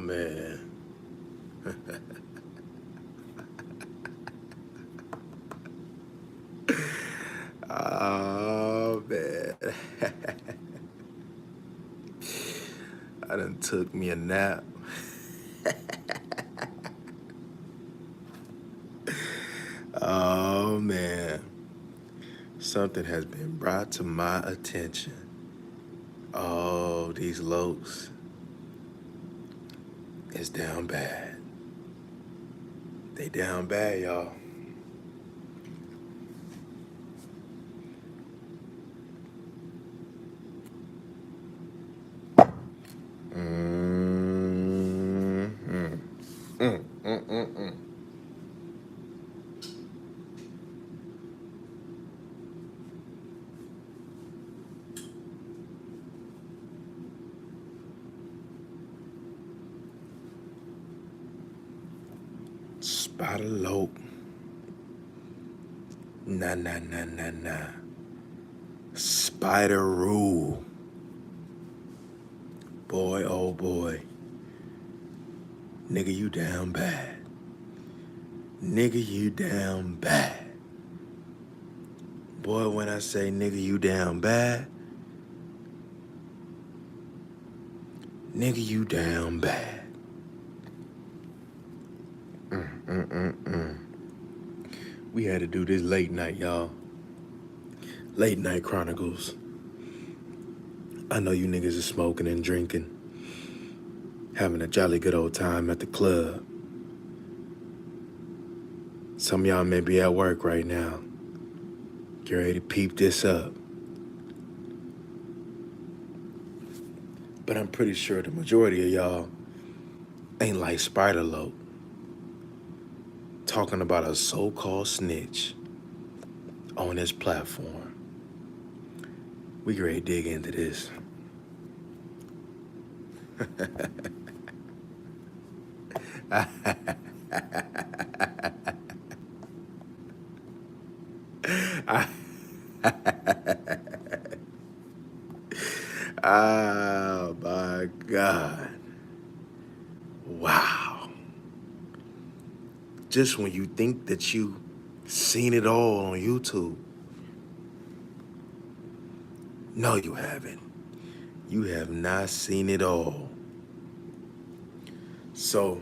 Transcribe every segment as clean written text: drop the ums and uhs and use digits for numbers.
man. Oh man. I done took me a nap. Oh man. Something has been brought to my attention. Oh, these lokes is down bad. They down bad, y'all. Mm-hmm. Mm. Spot a loke. Nah, nah, nah, nah, nah. Spider rule. Boy, oh boy. Nigga, you down bad. Nigga, you down bad. Boy, when I say nigga, you down bad, nigga, you down bad. We had to do this late night, y'all. Late night chronicles. I know you niggas are smoking and drinking, having a jolly good old time at the club. Some of y'all may be at work right now. Get ready to peep this up. But I'm pretty sure the majority of y'all ain't like Spider Loke talking about a so-called snitch on his platform. We get ready to dig into this. Oh my God. Wow. Just when you think that you seen it all on YouTube. No, you haven't. You have not seen it all. So,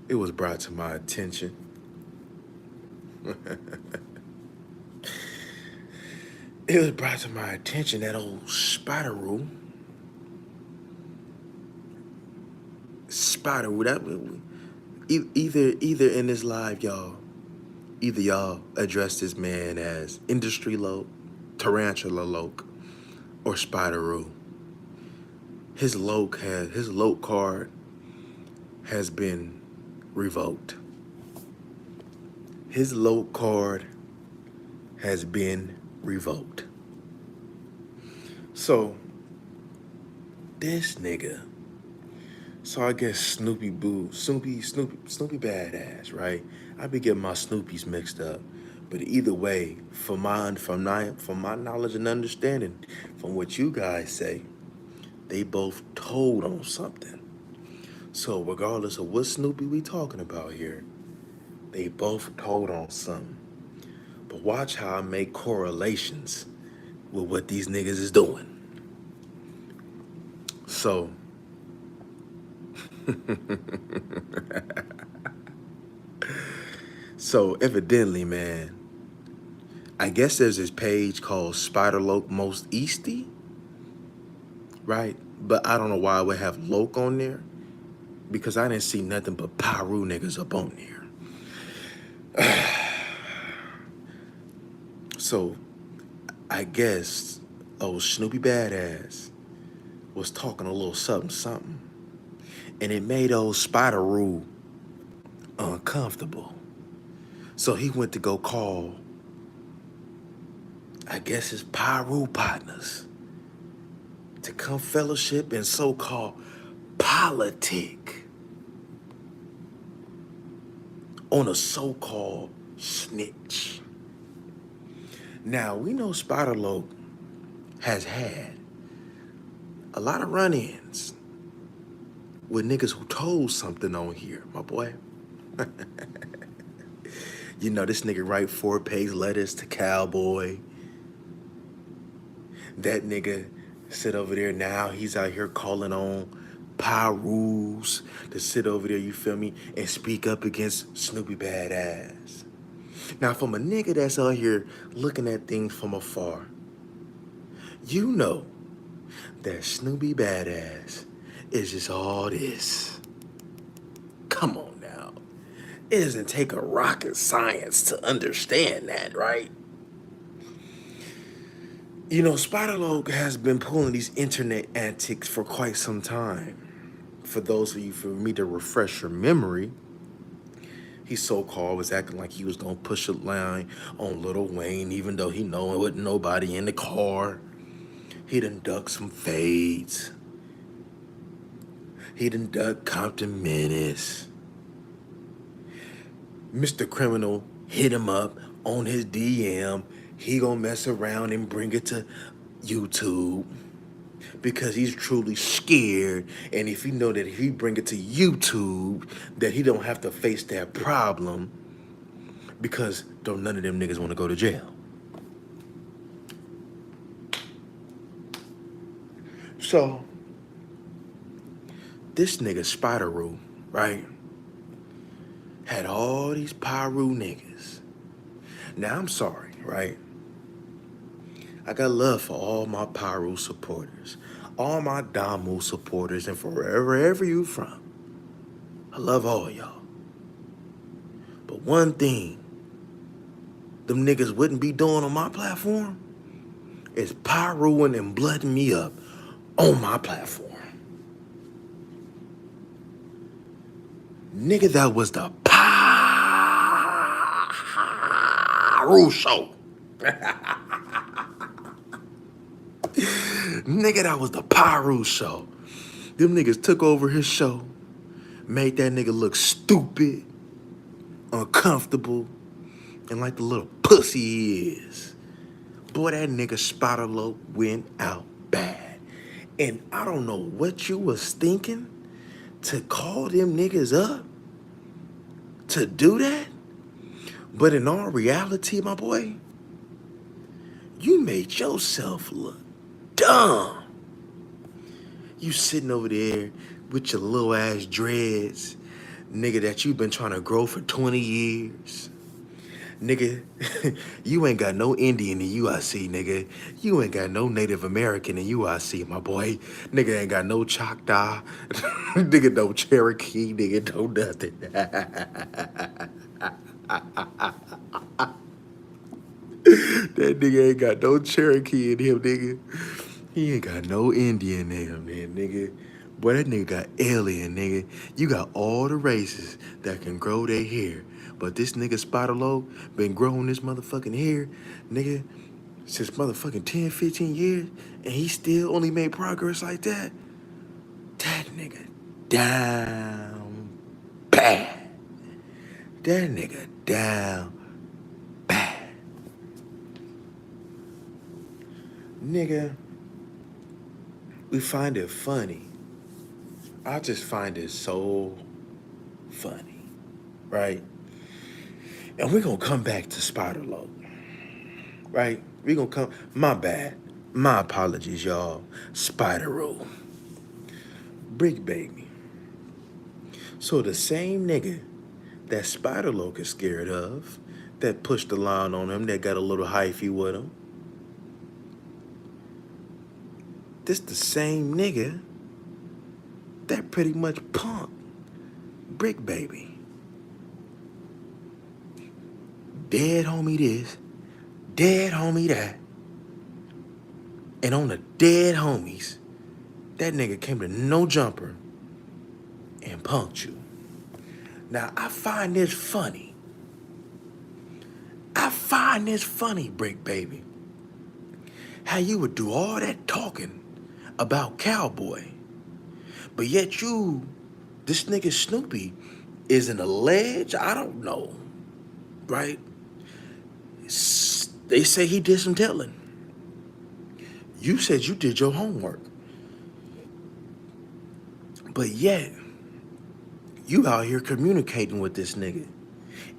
it was brought to my attention. It was brought to my attention that old Spider-Roo. Spider-Roo, that either in this live, y'all, either y'all address this man as Industry Loke, Tarantula Loke, or Spider-Roo. His Loke card has been revoked. His Loke card has been revoked. So, this nigga, so I guess Snoopy badass, right? I be getting my Snoopies mixed up. But either way, from my knowledge and understanding, from what you guys say, they both told on something. So regardless of what Snoopy we talking about here, they both told on something. But watch how I make correlations with what these niggas is doing. So, evidently, man, I guess there's this page called Spider Loke Most Easty, right? But I don't know why I would have Loke on there, because I didn't see nothing but Pyru niggas up on there. So, I guess old Snoopy Badass was talking a little something, and it made old Spider-Roo uncomfortable. So he went to go call, I guess, his Pyru partners to come fellowship in so-called politic on a so-called snitch. Now, we know with niggas who told something on here, my boy. You know, this nigga write 4-page letters to Cowboy. That nigga sit over there now. He's out here calling on Pyrus to sit over there, you feel me, and speak up against Snoopy Badass. Now, from a nigga that's out here looking at things from afar, you know that Snoopy Badass is just all this. Come on now. It doesn't take a rocket science to understand that, right? You know, Spider-Loc has been pulling these internet antics for quite some time. For those of you, for me to refresh your memory, he so-called was acting like he was gonna push a line on Lil Wayne, even though he know it wasn't nobody in the car. He done ducked some fades. He done ducked Compton Menace. Mr. Criminal hit him up on his DM. He gonna mess around and bring it to YouTube because he's truly scared. And if he know that if he bring it to YouTube, that he don't have to face that problem because don't none of them niggas want to go to jail. So this nigga Spider-Roo, right, had all these Pyru niggas. Now I'm sorry, right? I got love for all my Pyru supporters, all my Damu supporters, and for wherever you from. I love all y'all. But one thing them niggas wouldn't be doing on my platform is Pyruing and blooding me up on my platform. Nigga, that was the Pyru show. Nigga, that was the Pyru show. Them niggas took over his show, made that nigga look stupid, uncomfortable, and like the little pussy he is. Boy, that nigga Spider-Loc went out bad. And I don't know what you was thinking to call them niggas up to do that. But in all reality, my boy, you made yourself look dumb. You sitting over there with your little ass dreads, nigga, that you've been trying to grow for 20 years. Nigga, you ain't got no Indian in UIC, nigga. You ain't got no Native American in UIC, my boy. Nigga ain't got no Choctaw. Nigga, no Cherokee, nigga, no nothing. That nigga ain't got no Cherokee in him, nigga. He ain't got no Indian in him, man, nigga. Boy, that nigga got alien, nigga. You got all the races that can grow their hair. But this nigga Spider-Loc been growing this motherfucking hair, nigga, since motherfucking 10, 15 years, and he still only made progress like that. That nigga down bad. That nigga down bad. Nigga, we find it funny. I just find it so funny, right? And we're gonna come back to Spider-Loc, right? We're gonna come, my bad. My apologies, y'all. Spider-Roo. Bricc baby. So the same nigga that Spider-Loc is scared of, that pushed the line on him, that got a little hyphy with him, this the same nigga that pretty much punked Bricc baby. Dead homie this, dead homie that. And on the dead homies, that nigga came to No Jumper and punked you. Now, I find this funny. I find this funny, Bricc baby. How you would do all that talking about Cowboy, but yet you, this nigga Snoopy, is an alleged, I don't know, right? They say he did some telling. You said you did your homework. But yet, you out here communicating with this nigga,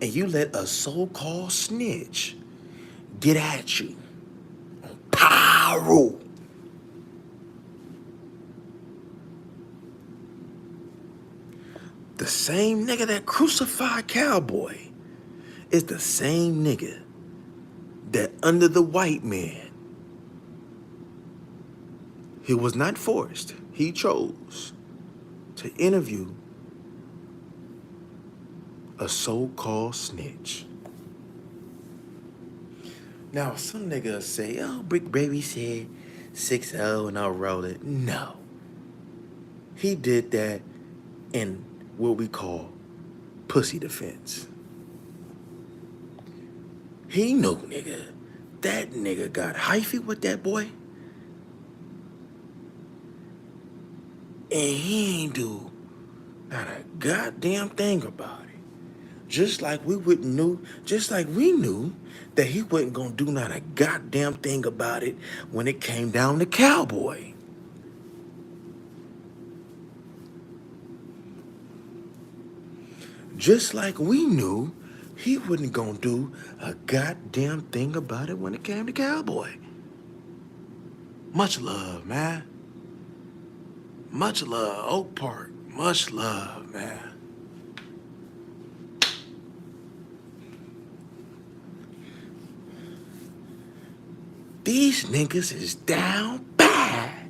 and you let a so-called snitch get at you. Pyro. The same nigga that crucified Cowboy is the same nigga that under the white man, he was not forced, he chose to interview a so-called snitch. Now, some niggas say, oh, Bricc Baby said 6-0 and I wrote it. No. He did that in what we call pussy defense. He knew, nigga. That nigga got hyphy with that boy. And he ain't do not a goddamn thing about it. Just like we knew that he wasn't gonna do not a goddamn thing about it when it came down to Cowboy. Just like we knew he wasn't gonna do a goddamn thing about it when it came to Cowboy. Much love, man. Much love, Oak Park. Much love, man. These niggas is down bad.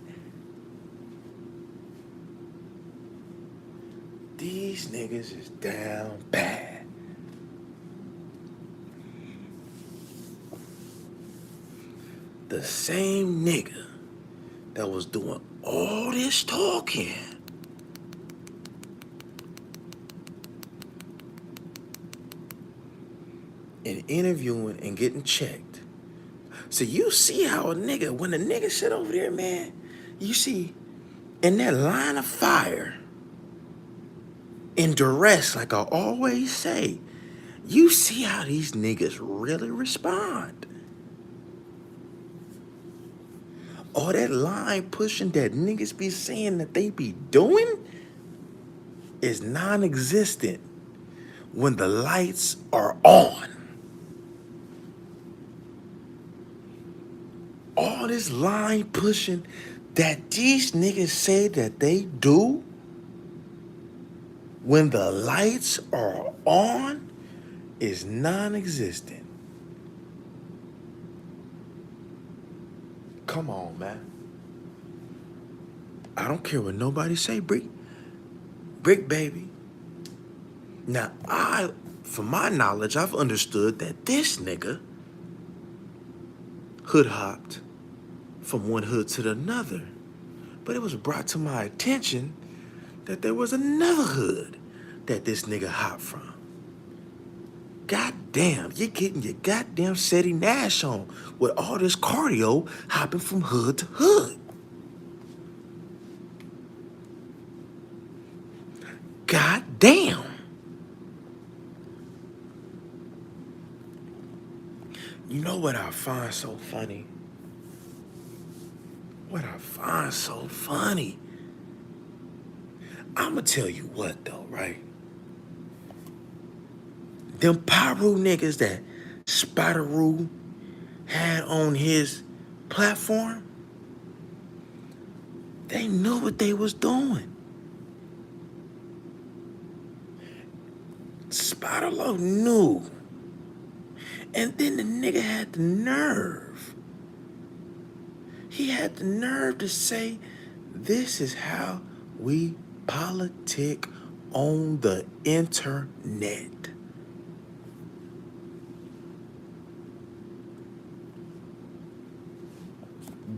These niggas is down bad. The same nigga that was doing all this talking and interviewing and getting checked. So you see how when a nigga sit over there, man, you see in that line of fire, in duress, like I always say, you see how these niggas really respond. All that line pushing that niggas be saying that they be doing is non-existent when the lights are on. All this line pushing that these niggas say that they do when the lights are on is non-existent. Come on, man. I don't care what nobody say, Bricc Baby. Now, from my knowledge, I've understood that this nigga hood hopped from one hood to another. But it was brought to my attention that there was another hood that this nigga hopped from. God damn, you're getting your goddamn Seti Nash on with all this cardio hopping from hood to hood. God damn. You know what I find so funny? I'ma tell you what though, right? Them Pyro niggas that Spider-Roo had on his platform, they knew what they was doing. Spider-Lo knew. And then the nigga had the nerve. He had the nerve to say, this is how we politic on the internet.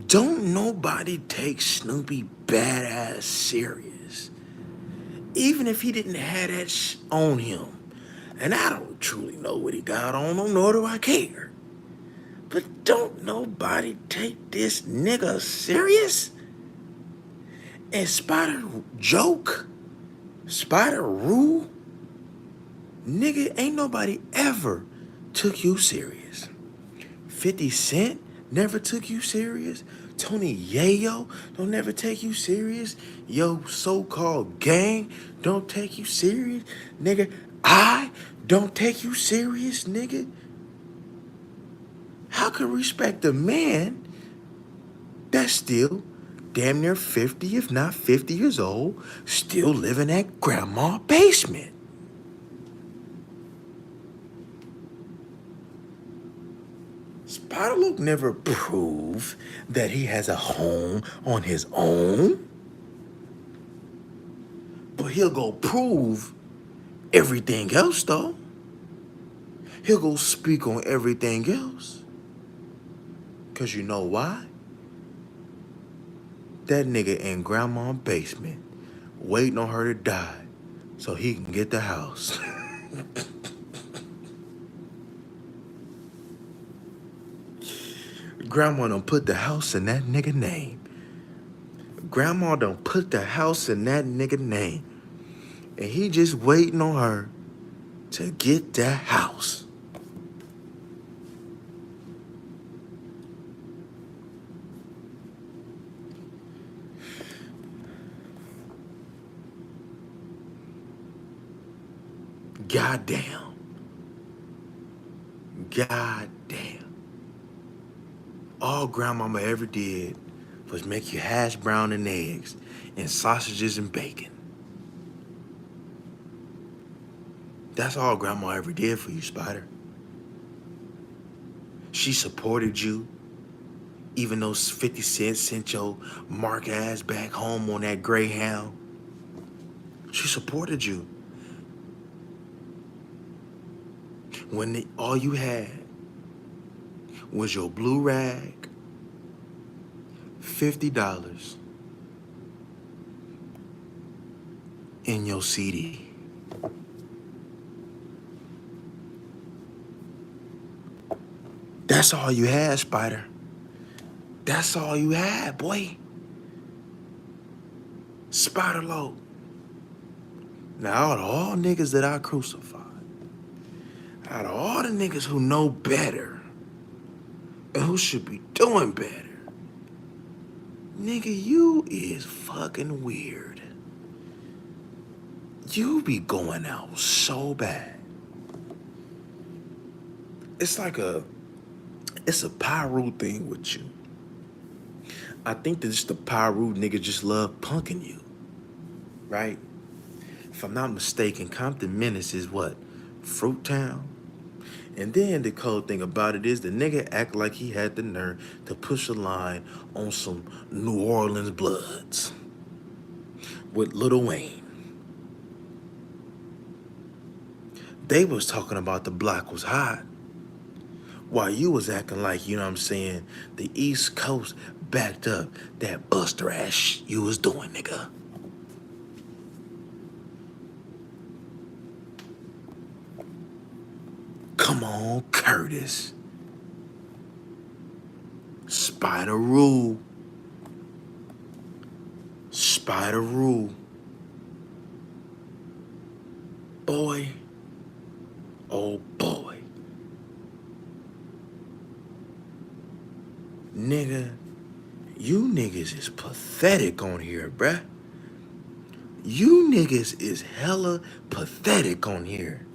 Don't nobody take Snoopy badass serious. Even if he didn't have that on him. And I don't truly know what he got on him, nor do I care. But don't nobody take this nigga serious? And Spider-Roo, nigga, ain't nobody ever took you serious. 50 Cent never took you serious. Tony Yayo don't never take you serious. Yo, so-called gang don't take you serious. Nigga, I don't take you serious, nigga. How can respect a man that's still damn near 50, if not 50 years old, still living at grandma's basement? Spider-Look never proved that he has a home on his own. But he'll go prove everything else, though. He'll go speak on everything else. Because you know why? That nigga in grandma's basement waiting on her to die so he can get the house. Grandma done put the house in that nigga name. Grandma done put the house in that nigga name. And he just waiting on her to get that house. Goddamn. Goddamn. All grandmama ever did was make you hash brown and eggs and sausages and bacon. That's all grandma ever did for you, Spider. She supported you, even though 50 Cent sent your mark ass back home on that Greyhound. She supported you. When all you had was your blue rag, $50 in your CD. That's all you had, Spider. That's all you had, boy. Spider-Loc. Now, out of all niggas that I crucified, out of all the niggas who know better and who should be doing better, nigga, you is fucking weird. You be going out so bad. It's a Pyru thing with you. I think that just the Pyru nigga just love punking you, right? If I'm not mistaken, Compton Menace is what? Fruit Town? And then the cold thing about it is the nigga act like he had the nerve to push a line on some New Orleans Bloods with Lil Wayne. They was talking about the block was hot while you was acting like, you know what I'm saying, the East Coast backed up that buster ass you was doing, nigga. Come on, Curtis. Spider Rule. Spider Rule. Boy. Oh boy. Nigga, you niggas is pathetic on here, bruh. You niggas is hella pathetic on here.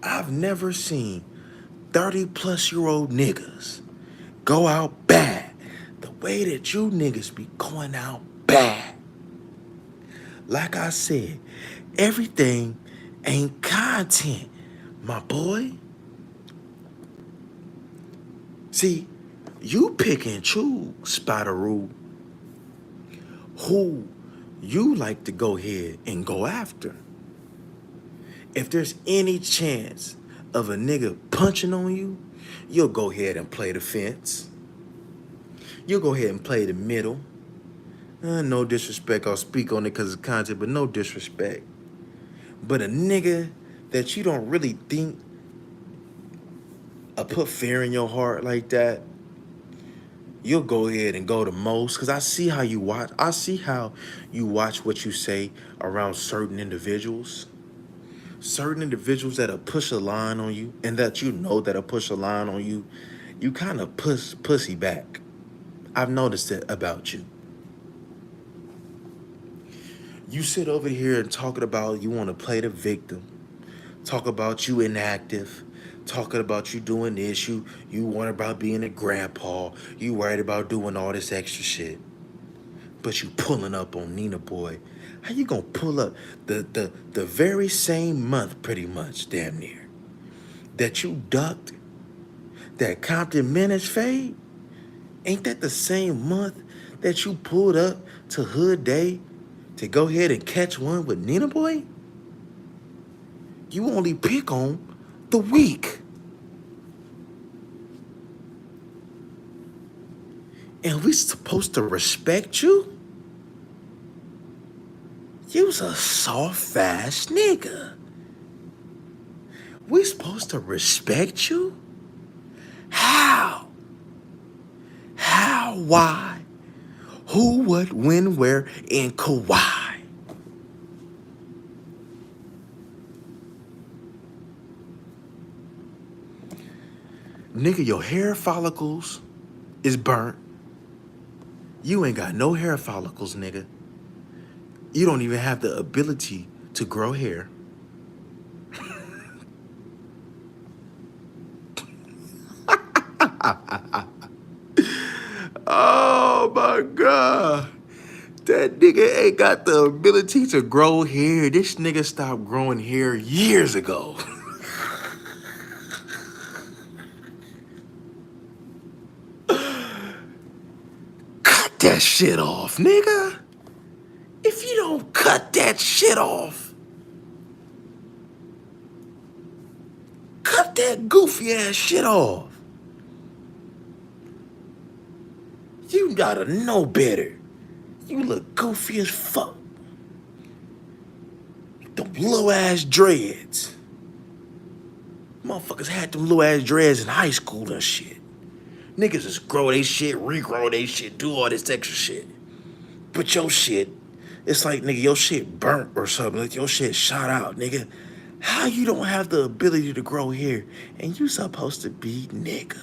I've never seen 30-plus-year-old niggas go out bad the way that you niggas be going out bad. Like I said, everything ain't content, my boy. See, you pick and choose, Spider-Roo, who you like to go ahead and go after. If there's any chance of a nigga punching on you, you'll go ahead and play the fence. You'll go ahead and play the middle. No disrespect, I'll speak on it because it's content, but no disrespect. But a nigga that you don't really think put fear in your heart like that, you'll go ahead and go the most, because I see how you watch. I see how you watch what you say around certain individuals. Certain individuals that'll push a line on you, and that you know that'll push a line on you, you kind of pussy back. I've noticed it about you. You sit over here and talking about you want to play the victim, talk about you inactive, talking about you doing this, you worried about being a grandpa, you worried about doing all this extra shit. But you pulling up on Nina Boy. How you gonna pull up the very same month, pretty much, damn near, that you ducked that Compton Menace fade? Ain't that the same month that you pulled up to Hood Day to go ahead and catch one with Nina Boy? You only pick on the weak. And we supposed to respect you? You's a soft-ass nigga. We supposed to respect you? How? How? Why? Who, what, when, where, and Kawhi? Nigga, your hair follicles is burnt. You ain't got no hair follicles, nigga. You don't even have the ability to grow hair. Oh my God. That nigga ain't got the ability to grow hair. This nigga stopped growing hair years ago. Cut that shit off, nigga. If you don't cut that shit off, cut that goofy ass shit off. You gotta know better. You look goofy as fuck. Them little ass dreads. Motherfuckers had them little ass dreads in high school and shit. Niggas just grow they shit, regrow they shit, do all this extra shit. But your shit, it's like, nigga, your shit burnt or something. Like your shit shot out, nigga. How you don't have the ability to grow hair and you supposed to be nigga?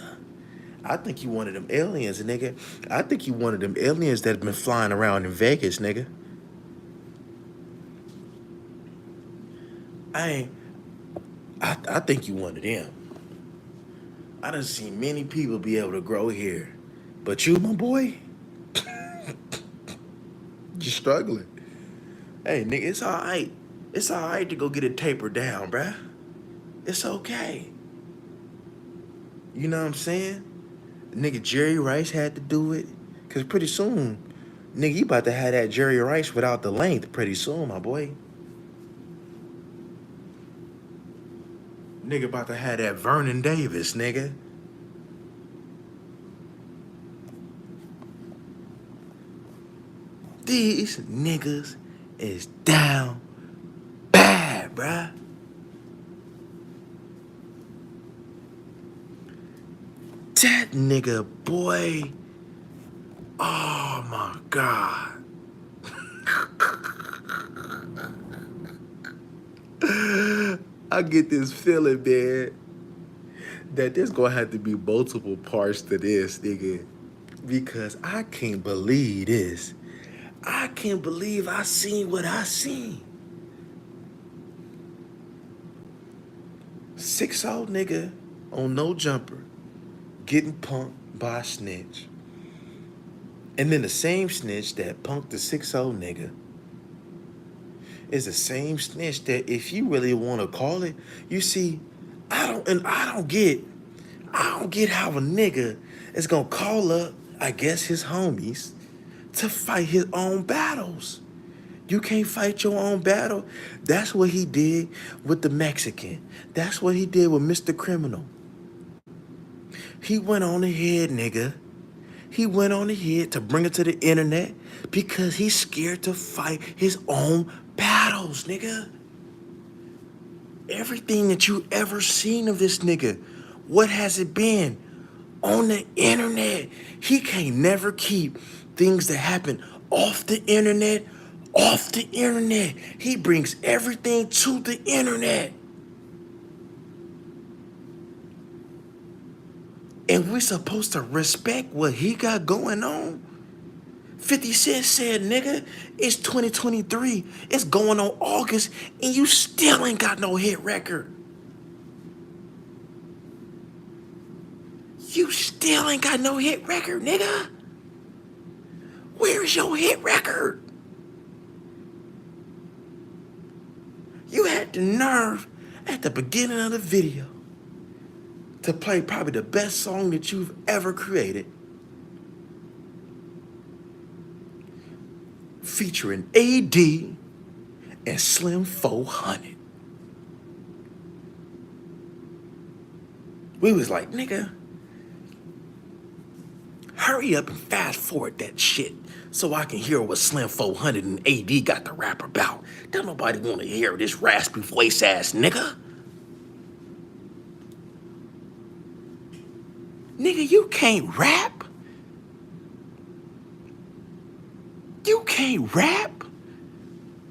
I think you one of them aliens, nigga. I think you one of them aliens that have been flying around in Vegas, nigga. I think you one of them. I done seen many people be able to grow hair. But you, my boy, you struggling. Hey, nigga, it's all right. It's all right to go get it tapered down, bruh. It's okay. You know what I'm saying? Nigga, Jerry Rice had to do it. Because pretty soon, nigga, you about to have that Jerry Rice without the length pretty soon, my boy. Nigga about to have that Vernon Davis, nigga. These niggas is down bad, bruh. That nigga, boy. Oh my God. I get this feeling, man, that there's gonna have to be multiple parts to this, nigga. Because I can't believe this. I can't believe I seen what I seen. 6'0" nigga on no jumper getting punked by a snitch. And then the same snitch that punked the 6'0" nigga is the same snitch that, if you really want to call it, you see, I don't get how a nigga is gonna call up, I guess, his homies to fight his own battles. You can't fight your own battle. That's what he did with the Mexican. That's what he did with Mr. Criminal. He went on ahead, nigga. He went on ahead to bring it to the internet because he's scared to fight his own battles, nigga. Everything that you ever seen of this nigga, what has it been? On the internet. He can't never keep things that happen off the internet. He brings everything to the internet. And we're supposed to respect what he got going on. 50 Cent said, nigga, it's 2023. It's going on August, and you still ain't got no hit record. You still ain't got no hit record, nigga. Where's your hit record? You had the nerve at the beginning of the video to play probably the best song that you've ever created, featuring AD and Slim 400. We was like, nigga, hurry up and fast forward that shit so I can hear what Slim 400 and AD got to rap about. Don't nobody want to hear this raspy voice ass nigga. Nigga, you can't rap. You can't rap.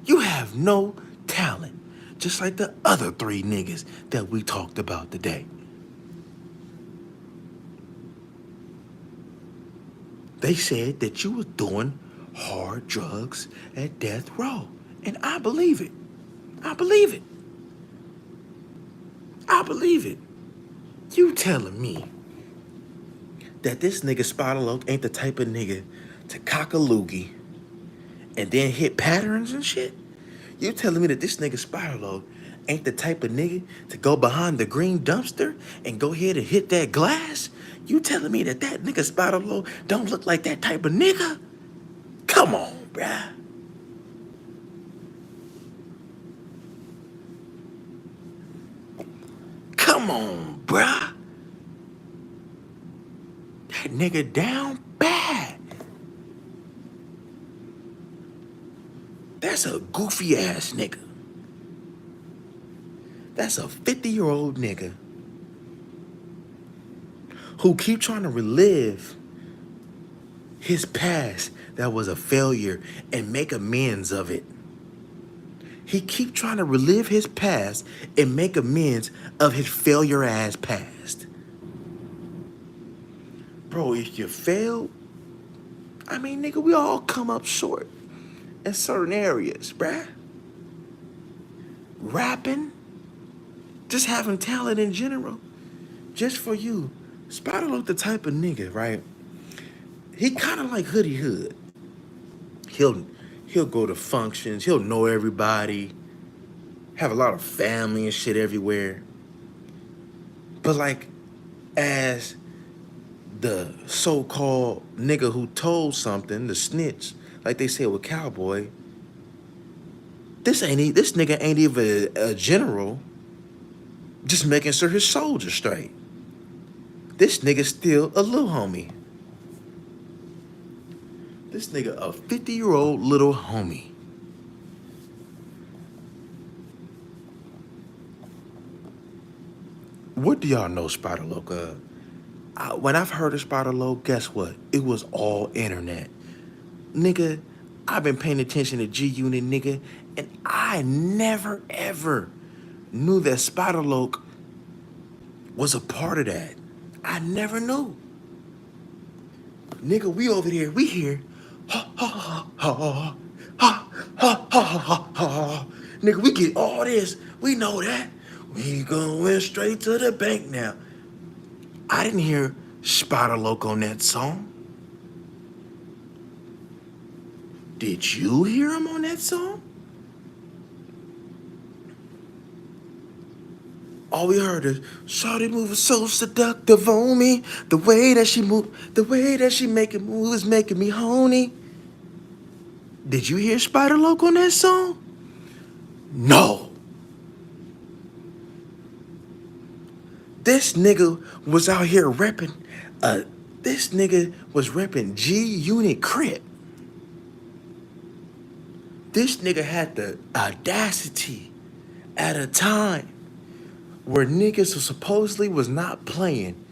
You have no talent, just like the other three niggas that we talked about today. They said that you was doing hard drugs at death row. And I believe it. I believe it. I believe it. You telling me that this nigga Spider ain't the type of nigga to cock a loogie and then hit patterns and shit? You telling me that this nigga Spider ain't the type of nigga to go behind the green dumpster and go ahead and hit that glass? You telling me that that nigga Spider don't look like that type of nigga? Come on, bruh. Come on, bruh. That nigga down bad. That's a goofy ass nigga. That's a 50-year-old nigga who keep trying to relive his past that was a failure and make amends of it. He keep trying to relive his past and make amends of his failure ass past. Bro, if you fail, I mean, nigga, we all come up short in certain areas, bruh. Rapping, just having talent in general, just for you. Spider the type of nigga, right? He kind of like Hoodie Hood. He'll go to functions. He'll know everybody. Have a lot of family and shit everywhere. But like, as the so-called nigga who told something, the snitch, like they said with Cowboy, this nigga ain't even a general, just making sure his soldiers straight. This nigga still a little homie. This nigga a 50-year-old little homie. What do y'all know Spider Loc? When I've heard of Spider Loc, guess what? It was all internet. Nigga, I've been paying attention to G-Unit, nigga, and I never, ever knew that Spider Loc was a part of that. I never knew. Nigga, we over here, we here. Ha, ha, ha, ha, ha, ha, ha, ha, ha, ha. Nigga, we get all this. We know that. We going straight to the bank now. I didn't hear Spider Loc on that song. Did you hear him on that song? All we heard is, shawty moving so seductive on me. The way that she move, the way that she make it move is making me horny. Did you hear Spider Loc on that song? No. This nigga was out here repping, this nigga was repping G-Unit Crip. This nigga had the audacity at a time where niggas who supposedly was not playing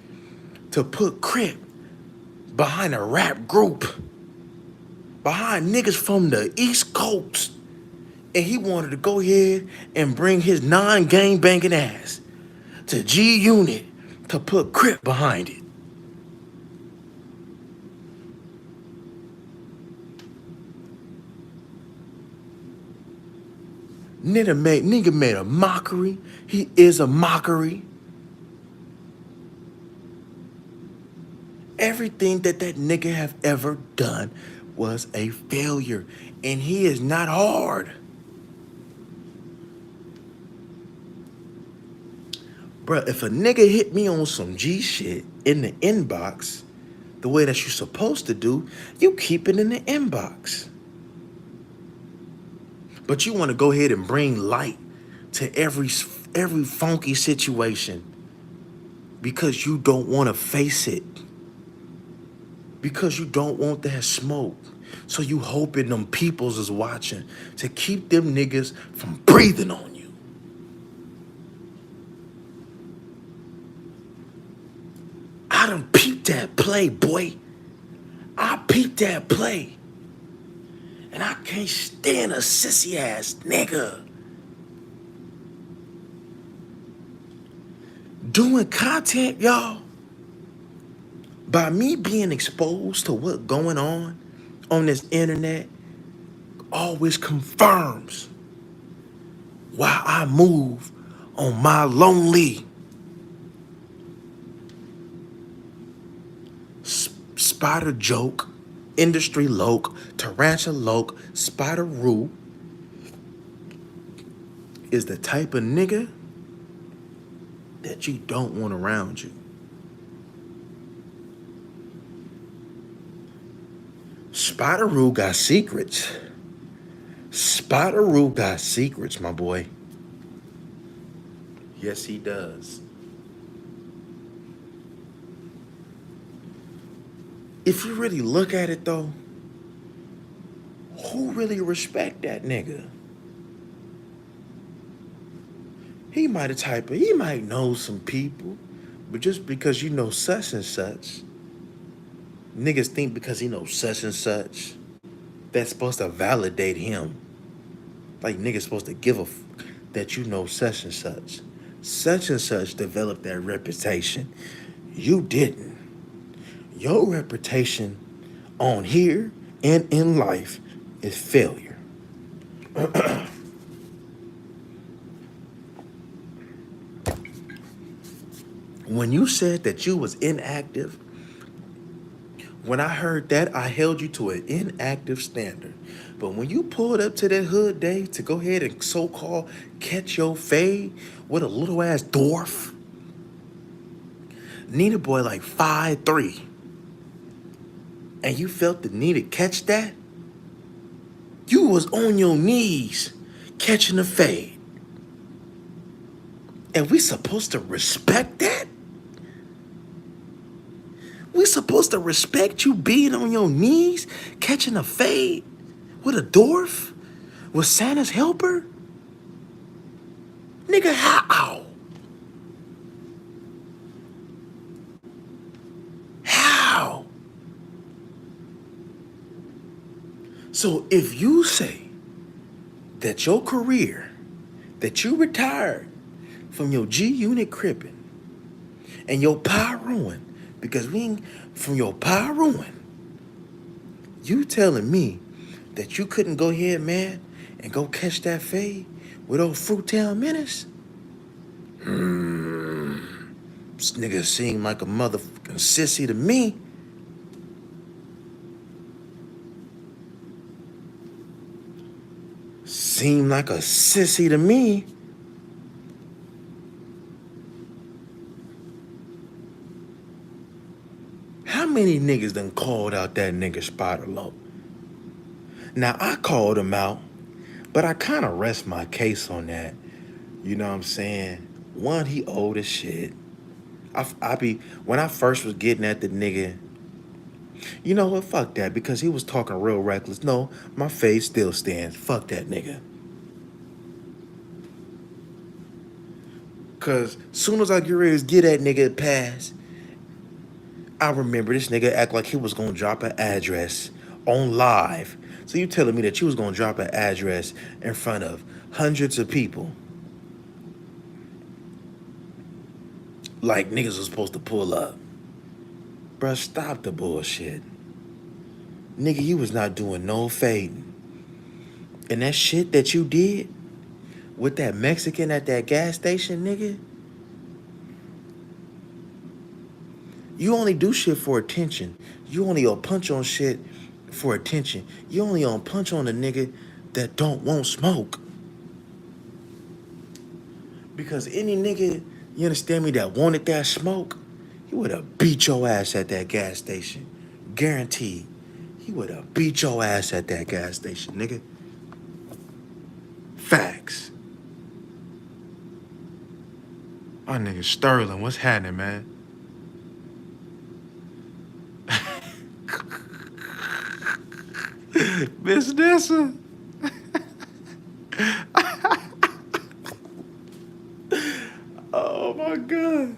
to put Crip behind a rap group, behind niggas from the East Coast, and he wanted to go ahead and bring his non-gang banging ass to G-Unit to put Crip behind it. Nigga made a mockery. He is a mockery. Everything that nigga have ever done was a failure. And he is not hard. Bruh, if a nigga hit me on some G shit in the inbox, the way that you supposed to do, you keep it in the inbox. But you want to go ahead and bring light to every funky situation because you don't want to face it. Because you don't want that smoke. So you hoping them peoples is watching to keep them niggas from breathing on you. I done peeped that play, boy. I peeped that play. And I can't stand a sissy ass nigga. Doing content, y'all, by me being exposed to what's going on this internet, always confirms why I move on my lonely spider joke, industry loke, tarantula loke, spider roo is the type of nigga that you don't want around you. Spider-Roo got secrets. Spider-Roo got secrets, my boy. Yes, he does. If you really look at it, though, who really respect that nigga? He might know some people, but just because you know such and such, niggas think because he knows such and such, that's supposed to validate him. Like niggas supposed to give a that you know such and such. Such and such developed that reputation. You didn't. Your reputation on here and in life is failure. When you said that you was inactive, when I heard that, I held you to an inactive standard. But when you pulled up to that hood day to go ahead and so-called catch your fade with a little ass dwarf, Nina boy like 5'3", and you felt the need to catch that, you was on your knees catching a fade. And we supposed to respect that? We supposed to respect you being on your knees catching a fade with a dwarf? With Santa's helper? Nigga, how? How? So if you say that your career, that you retired from your G unit crippin' and your power ruin, because we ain't from your power ruin, you telling me that you couldn't go ahead, man, and go catch that fade with old Fruitown Menace? This nigga seemed like a motherfucking sissy to me. Seemed like a sissy to me. How many niggas done called out that nigga Spider Low? Now, I called him out, but I kind of rest my case on that. You know what I'm saying? One, he old as shit. When I first was getting at the nigga, you know what? Fuck that, because he was talking real reckless. No, my face still stands. Fuck that nigga. Because soon as I get ready to get that nigga a pass, I remember this nigga act like he was going to drop an address on live. So you telling me that you was going to drop an address in front of hundreds of people? Like niggas was supposed to pull up. Bruh, stop the bullshit. Nigga, you was not doing no fading. And that shit that you did with that Mexican at that gas station, nigga, you only do shit for attention. You only on punch on shit for attention. You only on punch on a nigga that don't want smoke. Because any nigga, you understand me, that wanted that smoke, he would have beat your ass at that gas station. Guaranteed. He would have beat your ass at that gas station, nigga. Facts. My nigga Sterling, what's happening, man? Miss Nessa. Oh my God.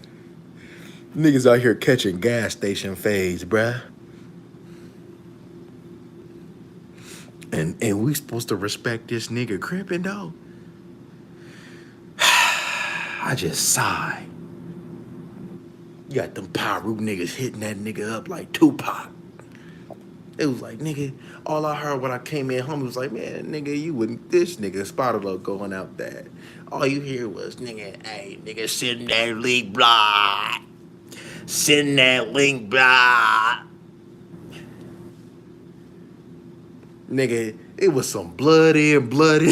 Niggas out here catching gas station fades, bruh. And we supposed to respect this nigga crippin' though. I just sigh. You got them Pyru niggas hitting that nigga up like Tupac. It was like, nigga, all I heard when I came in home was like, man, nigga, you wouldn't, this nigga spotted up going out there. All you hear was, nigga, hey, nigga, send that link, blah. Send that link, blah. Nigga, it was some blood in, blood in.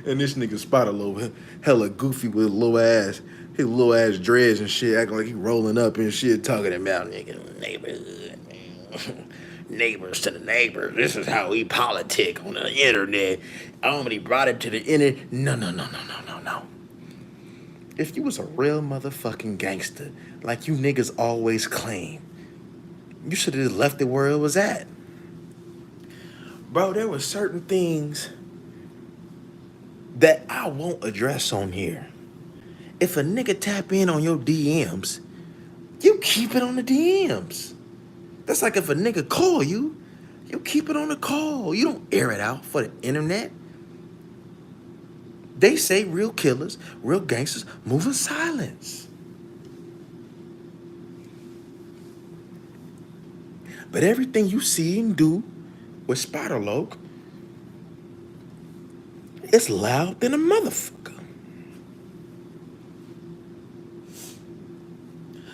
And this nigga spotted low, hella goofy with little ass, his little ass dreads and shit, acting like he rolling up and shit, talking about nigga neighborhood, man. Neighbors to the neighbors. This is how we politic on the internet. Only brought it to the internet. No. If you was a real motherfucking gangster, like you niggas always claim, you should have left it where it was at. Bro, there were certain things that I won't address on here. If a nigga tap in on your DMs, you keep it on the DMs. That's like if a nigga call you, you keep it on the call. You don't air it out for the internet. They say real killers, real gangsters move in silence. But everything you see and do with Spider-Loc, it's loud than a motherfucker.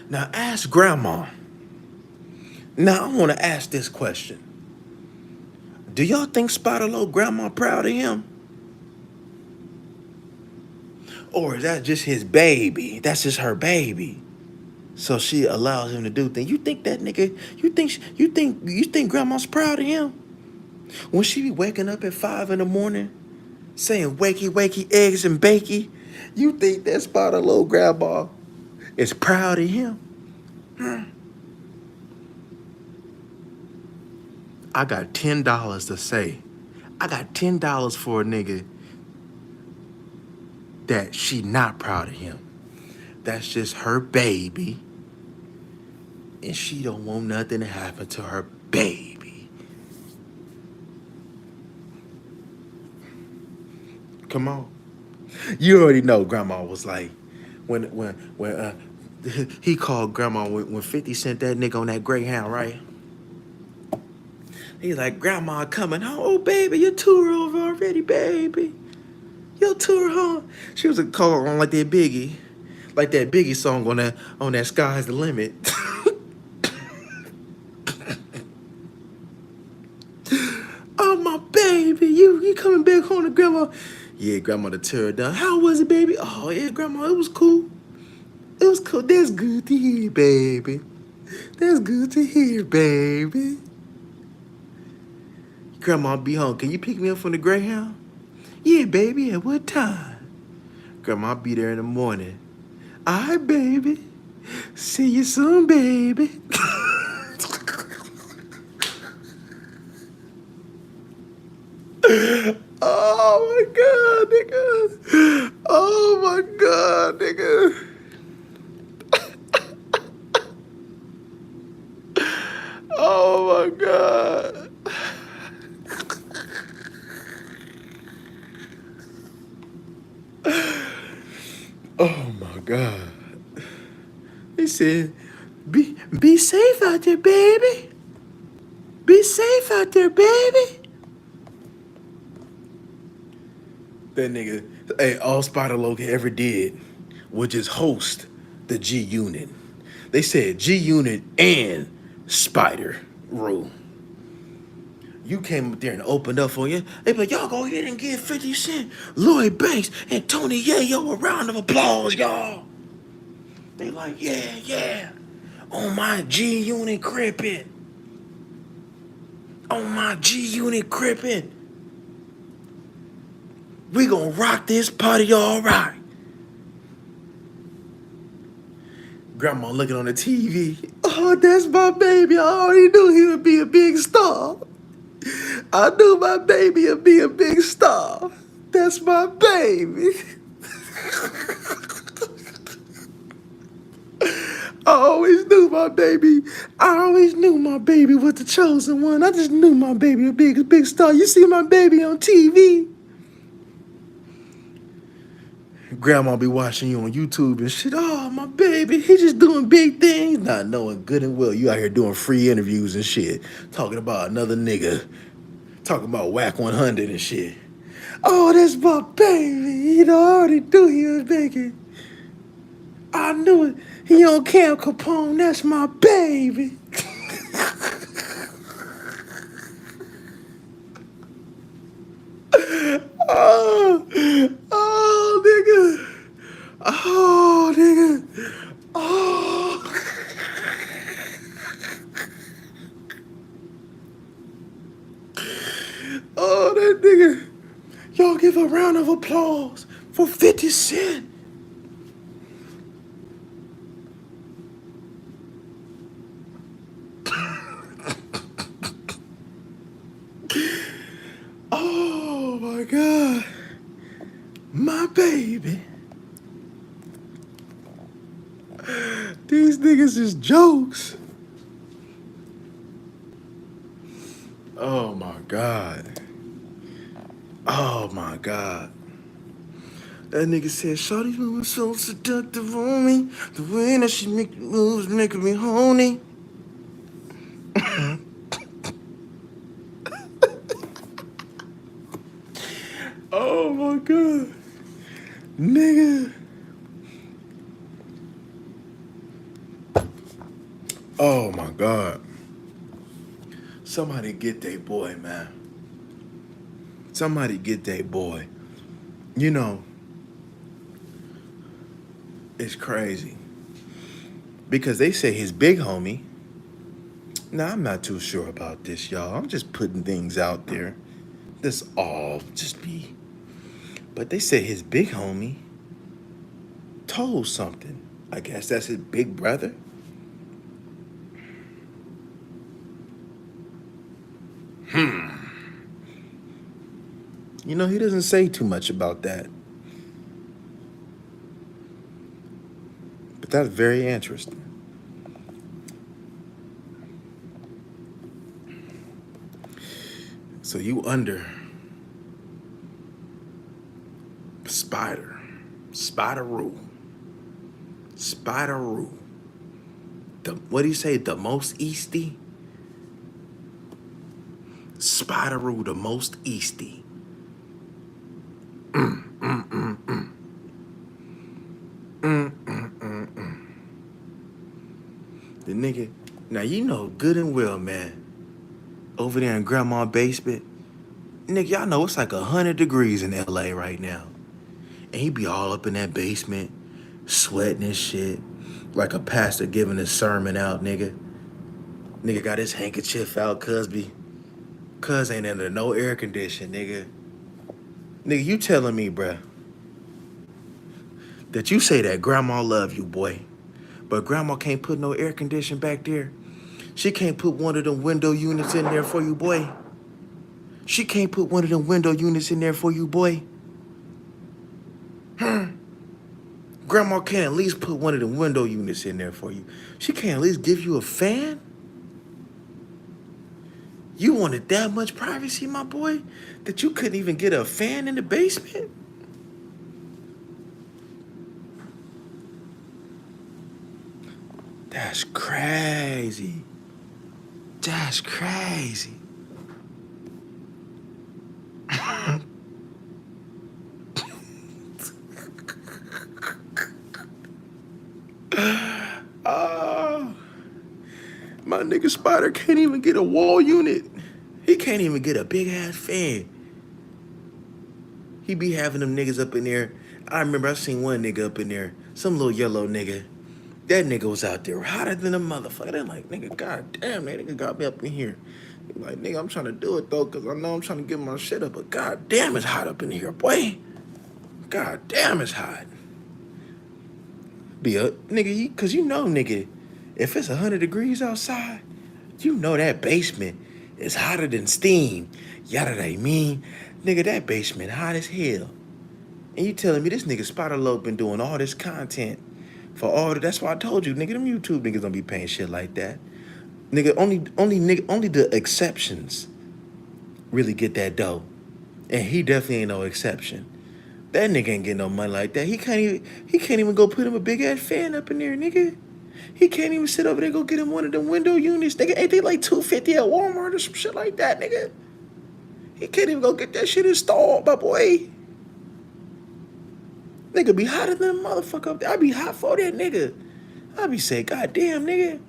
Now ask grandma. Now I want to ask this question. Do y'all think Spider-Loc grandma proud of him? Or is that just his baby? That's just her baby. So she allows him to do things. You think that nigga, you think grandma's proud of him? When she be waking up at 5 in the morning saying wakey, wakey, eggs and bakey, you think that Spider-Loc grandma is proud of him? I got $10 to say. I got $10 for a nigga that she not proud of him. That's just her baby. And she don't want nothing to happen to her baby. Come on. You already know grandma was like, when he called grandma when 50 sent that nigga on that Greyhound, right? He's like, grandma coming home. Oh, baby, your tour over already, baby. Your tour home. She was a call on like that Biggie song on that Sky's the Limit. Oh, my baby, you coming back home to grandma? Yeah, grandma to tear down. How was it, baby? Oh, yeah, grandma, it was cool. It was cool. That's good to hear, baby. That's good to hear, baby. Grandma be home. Can you pick me up from the Greyhound? Yeah, baby. At what time? Grandma be there in the morning. All right, baby. See you soon, baby. Oh, my God, nigga. Oh, my God, nigga. Oh, my God. Oh my God. He said, be safe out there, baby. Be safe out there, baby. That nigga, hey, all Spider Logan ever did was just host the G Unit. They said G Unit and Spider Rule. You came up there and opened up for you. They be like, y'all go ahead and give 50 Cent, Lloyd Banks, and Tony Yayo a round of applause, y'all. They like, yeah, yeah. On my G Unit crippin'. On my G Unit crippin'. We gonna rock this party all right. Grandma looking on the TV. Oh, that's my baby. I already knew he would be a big star. I knew my baby would be a big star. That's my baby. I always knew my baby. I always knew my baby was the chosen one. I just knew my baby would be a big star. You see my baby on TV. Grandma be watching you on YouTube and shit. Oh, my baby, he just doing big things. Not knowing good and well you out here doing free interviews and shit. Talking about another nigga. Talking about Whack 100 and shit. Oh, that's my baby. You know, I already knew he was making. I knew it. He on Camp Capone. That's my baby. Oh, nigga. Oh, nigga. Oh. Oh, that nigga. Y'all give a round of applause for 50 Cent. Oh, my God. My baby. These niggas is jokes. Oh my God. Oh my God. That nigga said, Shawty's moving so seductive on me. The way that she make moves making me horny. Oh my God. Nigga. Oh my God. Somebody get that boy, man. Somebody get that boy. You know, it's crazy. Because they say his big homie. Now, I'm not too sure about this, y'all. I'm just putting things out there. This all just be. But they say his big homie told something. I guess that's his big brother. You know, he doesn't say too much about that. But that's very interesting. So you under Spider Rule. Spider Rule. What do you say? The most Easty? Spider Rule, the most Easty. The nigga, now you know good and well, man, over there in grandma's basement, nigga, y'all know it's like 100 degrees in LA right now. And he be all up in that basement, sweating and shit, like a pastor giving his sermon out, nigga. Nigga got his handkerchief out, cuz ain't under no air condition, nigga. Nigga, you telling me, bruh, that you say that grandma love you, boy, but grandma can't put no air condition back there? She can't put one of them window units in there for you, boy? She can't put one of them window units in there for you, boy? Grandma can't at least put one of them window units in there for you. She can't at least give you a fan? You wanted that much privacy, my boy, that you couldn't even get a fan in the basement? That's crazy. That's crazy. nigga Spider can't even get a wall unit. He can't even get a big ass fan. He be having them niggas up in there. I remember I seen one nigga up in there, some little yellow nigga. That nigga was out there hotter than a motherfucker. They're like, nigga, goddamn, that nigga got me up in here. Like, nigga, I'm trying to do it though, cause I know I'm trying to get my shit up, but goddamn, it's hot up in here, boy. Goddamn, it's hot. Be a nigga, cause you know, nigga, if it's 100 degrees outside, you know that basement is hotter than steam. Yada they mean, nigga, that basement hot as hell. And you telling me this nigga Spider Loc been doing all this content for all the, that's why I told you, nigga, them YouTube niggas don't be paying shit like that. Nigga, only the exceptions really get that dough. And he definitely ain't no exception. That nigga ain't getting no money like that. He can't even go put him a big ass fan up in there, nigga. He can't even sit over there and go get him one of them window units. Nigga, ain't they like $250 at Walmart or some shit like that, nigga? He can't even go get that shit installed, my boy. Nigga be hotter than a motherfucker up there. I be hot for that nigga. I be saying, goddamn, nigga.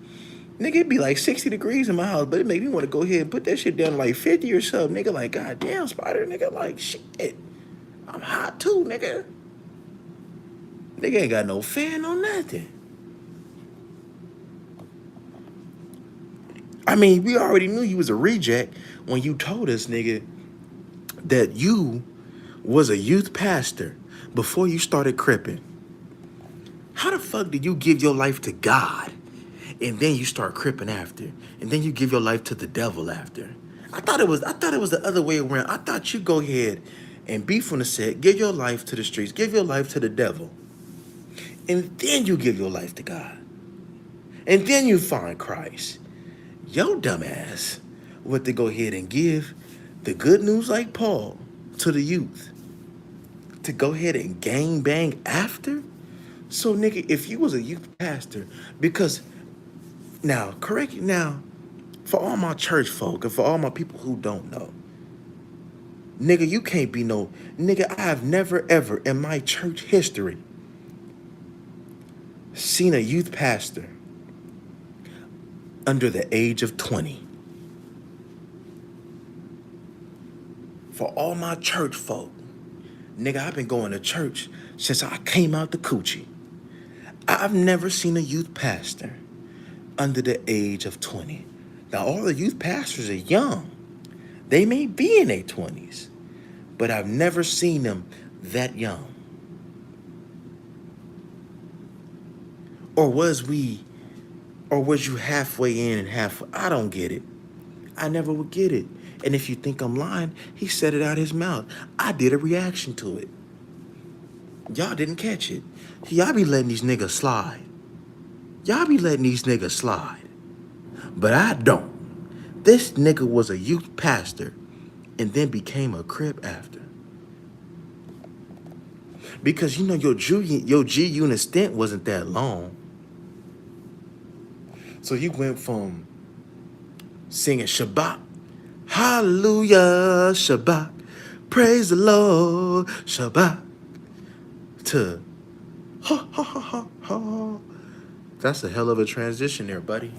Nigga, it be like 60 degrees in my house, but it make me want to go ahead and put that shit down to like 50 or something. Nigga, like, goddamn, Spider, nigga, like, shit. I'm hot too, nigga. Nigga ain't got no fan or nothing. I mean, we already knew you was a reject when you told us, nigga, that you was a youth pastor before you started cripping. How the fuck did you give your life to God and then you start cripping after, and then you give your life to the devil after? I thought it was the other way around. I thought you go ahead and be from the set, give your life to the streets, give your life to the devil, and then you give your life to God, and then you find Christ. Your dumb ass went to go ahead and give the good news like Paul to the youth to go ahead and gang bang after. So nigga, if you was a youth pastor, because now, correct you now, for all my church folk and for all my people who don't know, nigga, you can't be no, nigga, I have never ever in my church history seen a youth pastor under the age of 20. For all my church folk, nigga, I've been going to church since I came out the coochie. I've never seen a youth pastor under the age of 20. Now, all the youth pastors are young. They may be in their 20s, but I've never seen them that young. Or was you halfway in and halfway? I don't get it. I never would get it. And if you think I'm lying, he said it out his mouth. I did a reaction to it. Y'all didn't catch it. Y'all be letting these niggas slide. Y'all be letting these niggas slide. But I don't. This nigga was a youth pastor and then became a crip after. Because you know your G unit stint wasn't that long. So you went from singing Shabbat, hallelujah, Shabbat, praise the Lord, Shabbat, to ha ha ha ha ha. That's a hell of a transition there, buddy.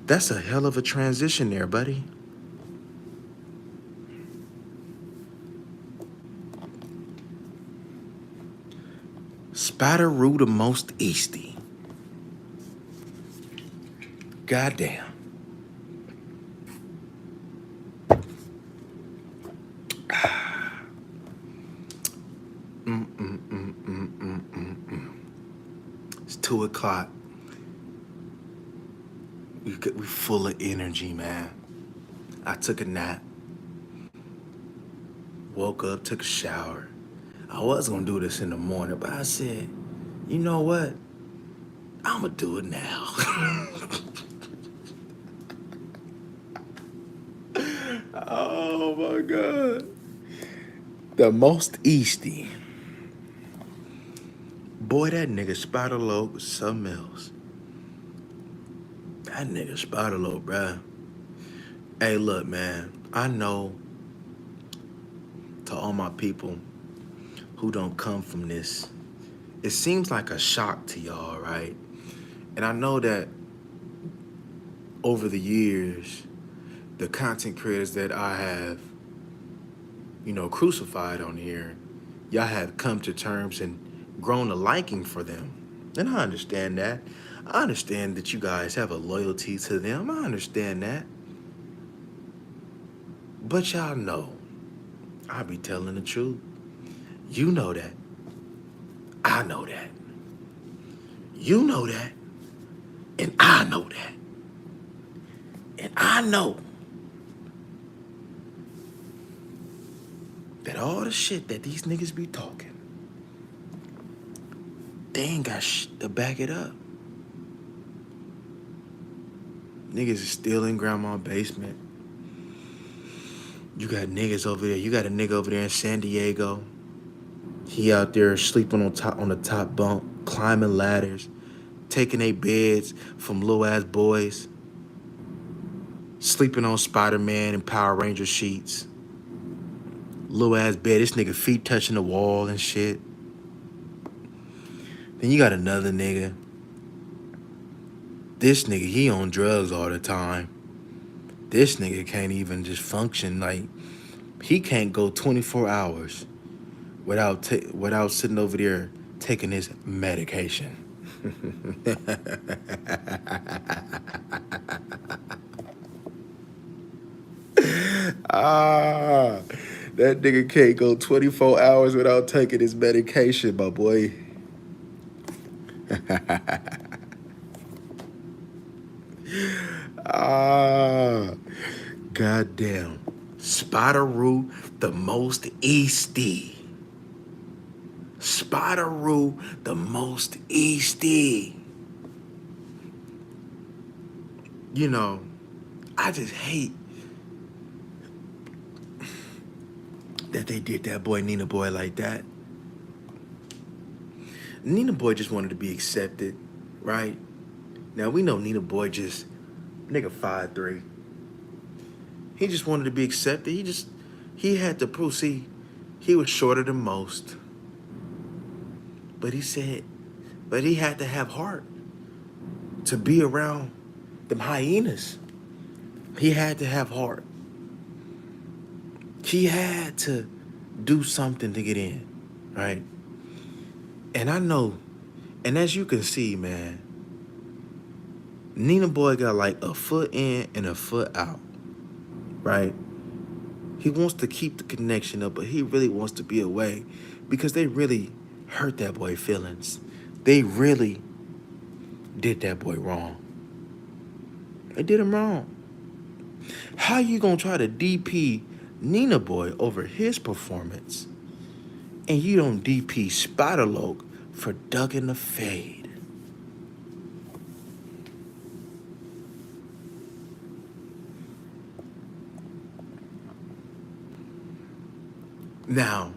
That's a hell of a transition there, buddy. Spider-Roo the most easty. Goddamn. It's 2 o'clock. We full of energy, man. I took a nap. Woke up, took a shower. I was gonna do this in the morning, but I said, you know what? I'ma do it now. Oh my God. The most easty. Boy, that nigga Spider Loc was something else. That nigga Spider Loc, bruh. Hey, look, man. I know to all my people who don't come from this, it seems like a shock to y'all, right? And I know that over the years, the content creators that I have, crucified on here, y'all have come to terms and grown a liking for them. And I understand that. I understand that you guys have a loyalty to them. I understand that. But y'all know, I be telling the truth. You know that. I know that. You know that. And I know that. And I know that all the shit that these niggas be talking, they ain't got shit to back it up. Niggas is still in grandma's basement. You got niggas over there. You got a nigga over there in San Diego. He out there sleeping on the top bunk, climbing ladders, taking their beds from little ass boys, sleeping on Spider-Man and Power Ranger sheets. Little ass bed, this nigga feet touching the wall and shit. Then you got another nigga. This nigga, he on drugs all the time. This nigga can't even just function. Like, he can't go 24 hours without sitting over there taking his medication. That nigga can't go 24 hours without taking his medication, my boy. Goddamn. Spider-Roo, the most easty. Spider-Roo, the most easty. I just hate that they did that boy Nina Boy like that. Nina Boy just wanted to be accepted, right? Now we know Nina Boy just nigga 5'3". He just wanted to be accepted. He had to prove. See, he was shorter than most. But he had to have heart to be around them hyenas. He had to have heart. He had to do something to get in, right? And I know, and as you can see, man, Nina Boy got like a foot in and a foot out, right? He wants to keep the connection up, but he really wants to be away because they really hurt that boy feelings. They really did that boy wrong. They did him wrong. How you gonna try to DP Nina Boy over his performance and you don't DP Spider-Loc for ducking the fade? Now,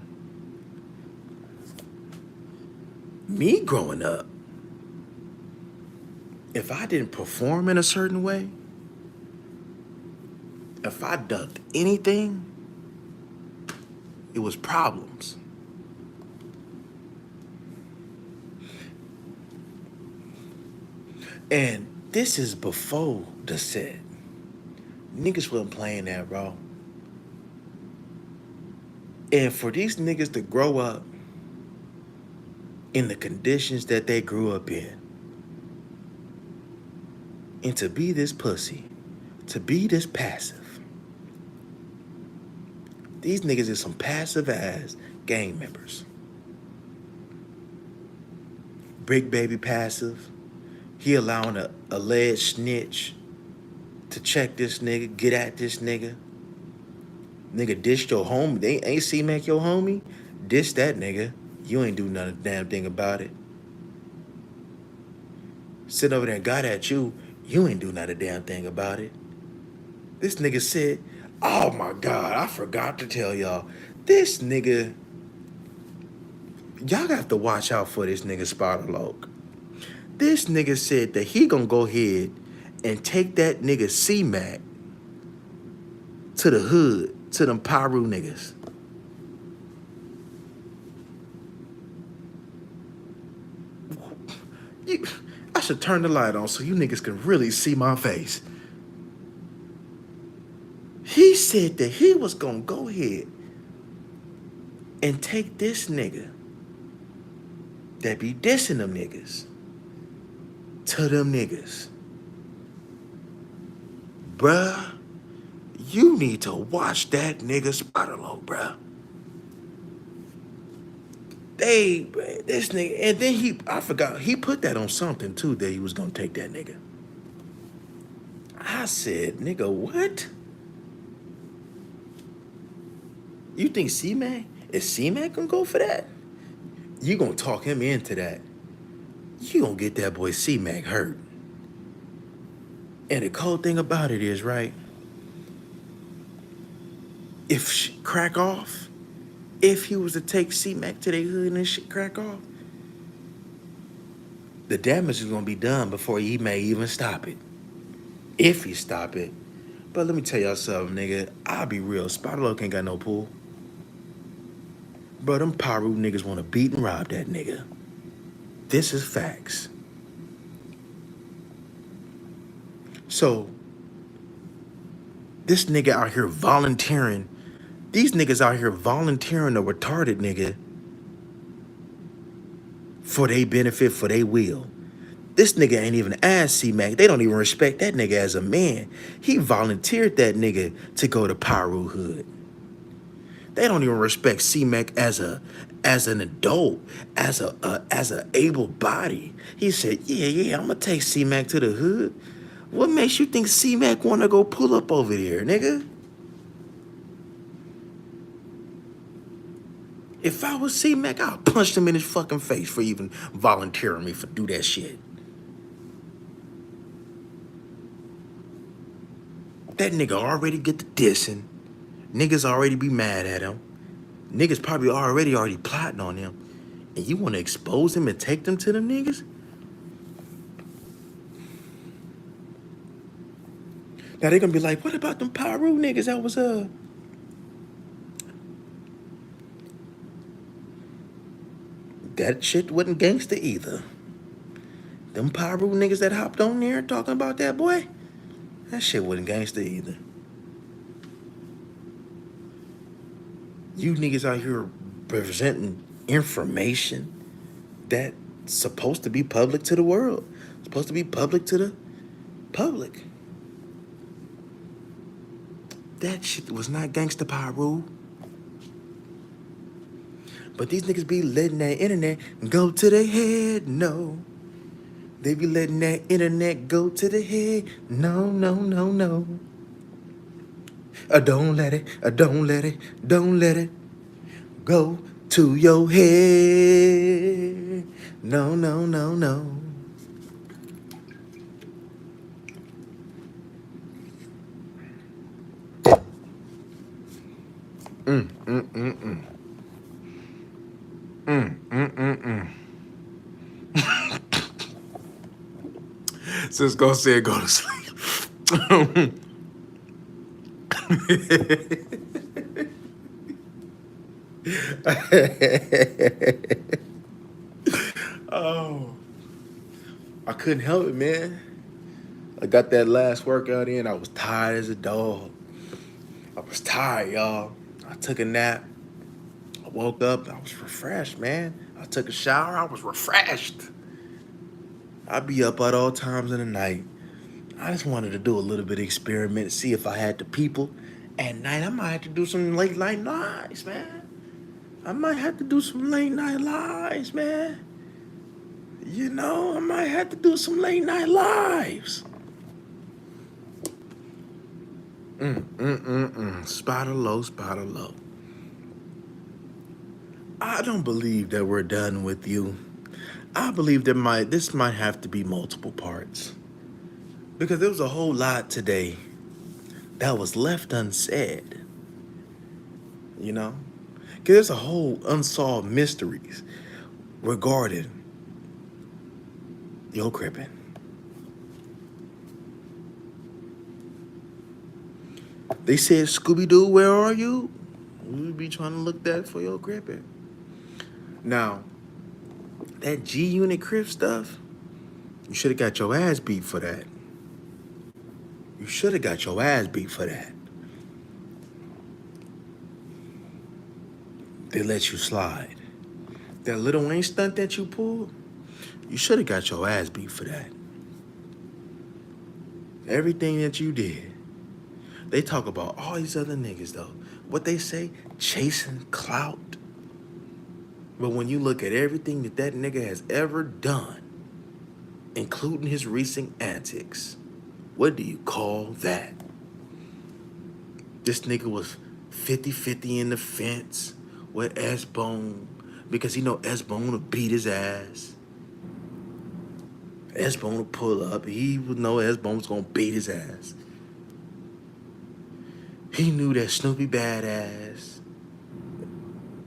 me growing up, if I didn't perform in a certain way, if I ducked anything, it was problems. And this is before the set. Niggas wasn't playing that, bro. And for these niggas to grow up in the conditions that they grew up in, and to be this pussy, to be this passive, these niggas is some passive ass gang members. Bricc baby passive. He allowing a alleged snitch to check this nigga, get at this nigga. Nigga dish your homie. They ain't C-Mac your homie. Dish that nigga. You ain't do nothing damn thing about it. Sit over there and got at you. You ain't do not a damn thing about it. This nigga said, oh my God, I forgot to tell y'all. This nigga, y'all got to watch out for this nigga Spider-Loc. This nigga said that he gonna go ahead and take that nigga C-Mac to the hood, to them Pyru niggas. should turn the light on so you niggas can really see my face. He said that he was gonna go ahead and take this nigga that be dissing them niggas to them niggas. Bruh, you need to watch that nigga Spider-Lo, bruh. This nigga, and then I forgot, he put that on something too, that he was gonna take that nigga. I said, nigga, what? You think C-Mac? Is C-Mac gonna go for that? You gonna talk him into that. You gonna get that boy C-Mac hurt. And the cold thing about it is, right, if crack off, if he was to take C-Mac to their hood and this shit crack off, the damage is gonna be done before he may even stop it. If he stop it. But let me tell y'all something, nigga. I'll be real. Spider-Lo ain't got no pool. Bro, them Pyro niggas wanna beat and rob that nigga. This is facts. So, this nigga out here volunteering. These niggas out here volunteering a retarded nigga for their benefit, for their will. This nigga ain't even asked C-Mac. They don't even respect that nigga as a man. He volunteered that nigga to go to Pyro Hood. They don't even respect C-Mac as an adult, as a able body. He said, yeah, I'm gonna take C-Mac to the hood. What makes you think C-Mac wanna go pull up over there, nigga? If I was C-Mac, I'd punch him in his fucking face for even volunteering me for do that shit. That nigga already get the dissing. Niggas already be mad at him. Niggas probably already plotting on him. And you want to expose him and take them to them niggas? Now they gonna be like, what about them Pyro niggas that was that shit wasn't gangster either. Them Pyro niggas that hopped on there talking about that boy, that shit wasn't gangster either. You niggas out here presenting information that's supposed to be public to the world. Supposed to be public to the public. That shit was not gangster Pyro. But these niggas be letting that internet go to the head, no. They be letting that internet go to the head, no. Don't let it go to your head, no. Cisco said go to sleep. Oh, I couldn't help it, man. I got that last workout in. I was tired as a dog. I was tired, y'all. I took a nap. I woke up. I was refreshed, man. I took a shower. I was refreshed. I be up at all times in the night. I just wanted to do a little bit of experiment, see if I had the people. At night, I might have to do some late night lives, man. I might have to do some late night lives, man. You know, I might have to do some late night lives. Spider-Lo. I don't believe that we're done with you. I believe this might have to be multiple parts. Because there was a whole lot today that was left unsaid. You know? Because there's a whole unsolved mysteries regarding your crippin'. They said, Scooby-Doo, where are you? We'll be trying to look that for your crippin'. Now, that G-Unit Crip stuff, You should have got your ass beat for that. You should have got your ass beat for that. They let you slide. That Lil Wayne stunt that you pulled, you should have got your ass beat for that. Everything that you did. They talk about all these other niggas, though. What they say? Chasing clout. But when you look at everything that nigga has ever done, including his recent antics, what do you call that? This nigga was 50-50 in the fence with S-Bone because he know S-Bone would beat his ass. S-Bone would pull up. He would know S-Bone was going to beat his ass. He knew that Snoopy badass.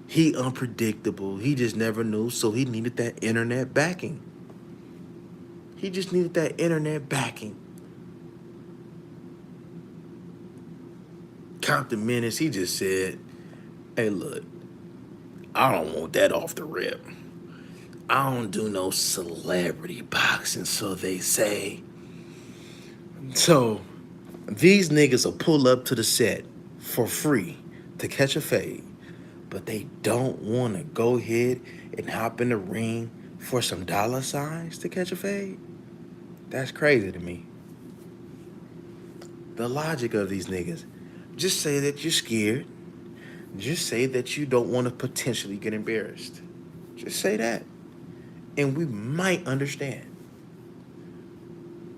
He unpredictable. He just never knew, so he needed that internet backing. He just needed that internet backing. Compton Menace, he just said, hey, look, I don't want that off the rip. I don't do no celebrity boxing, so they say. So these niggas will pull up to the set for free to catch a fade, but they don't want to go ahead and hop in the ring for some dollar signs to catch a fade. That's crazy to me. The logic of these niggas. Just say that you're scared. Just say that you don't want to potentially get embarrassed. Just say that. And we might understand.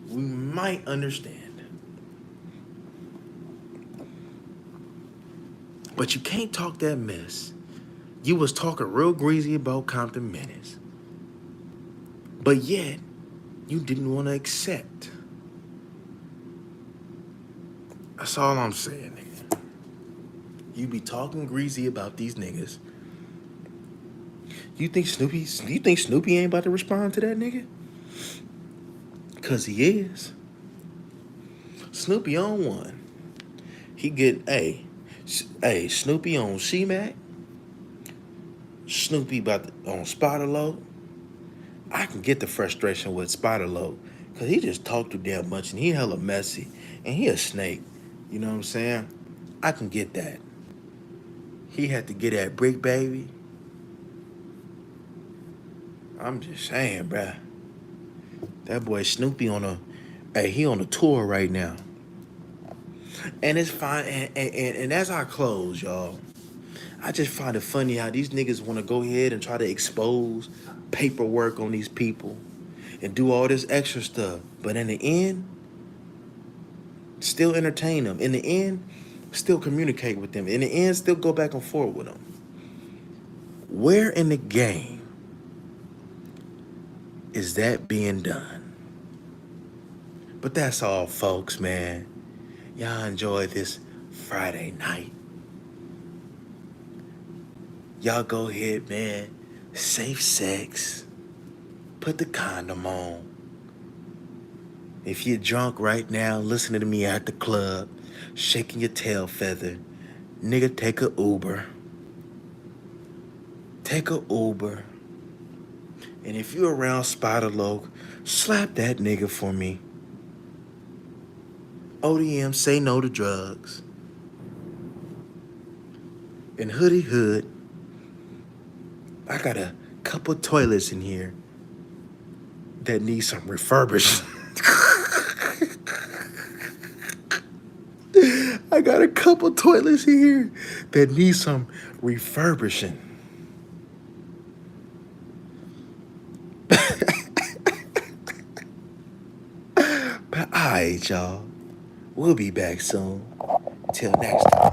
We might understand. But you can't talk that mess. You was talking real greasy about Compton Menace. But yet, you didn't want to accept. That's all I'm saying, nigga. You be talking greasy about these niggas. You think Snoopy ain't about to respond to that nigga? Cause he is. Snoopy on one. He get Snoopy on C-Mac. Snoopy on Spider Load. I can get the frustration with Spider Load. Cause he just talk too damn much and he hella messy. And he a snake. You know what I'm saying? I can get that. He had to get that Bricc, baby. I'm just saying, bruh. That boy Snoopy he on a tour right now. And it's fine. And as I close, y'all, I just find it funny how these niggas want to go ahead and try to expose paperwork on these people and do all this extra stuff. But in the end, still entertain them. In the end, still communicate with them. In the end, still go back and forth with them. Where in the game is that being done? But that's all, folks, man. Y'all enjoy this Friday night. Y'all go ahead, man. Safe sex. Put the condom on. If you're drunk right now, listening to me at the club, shaking your tail feather, nigga, take a Uber. Take a Uber. And if you're around Spider Loc, slap that nigga for me. ODM, say no to drugs. In Hoodie Hood, I got a couple toilets in here that need some refurbishment. I got a couple toilets here that need some refurbishing. But alright, y'all. We'll be back soon. Till next time.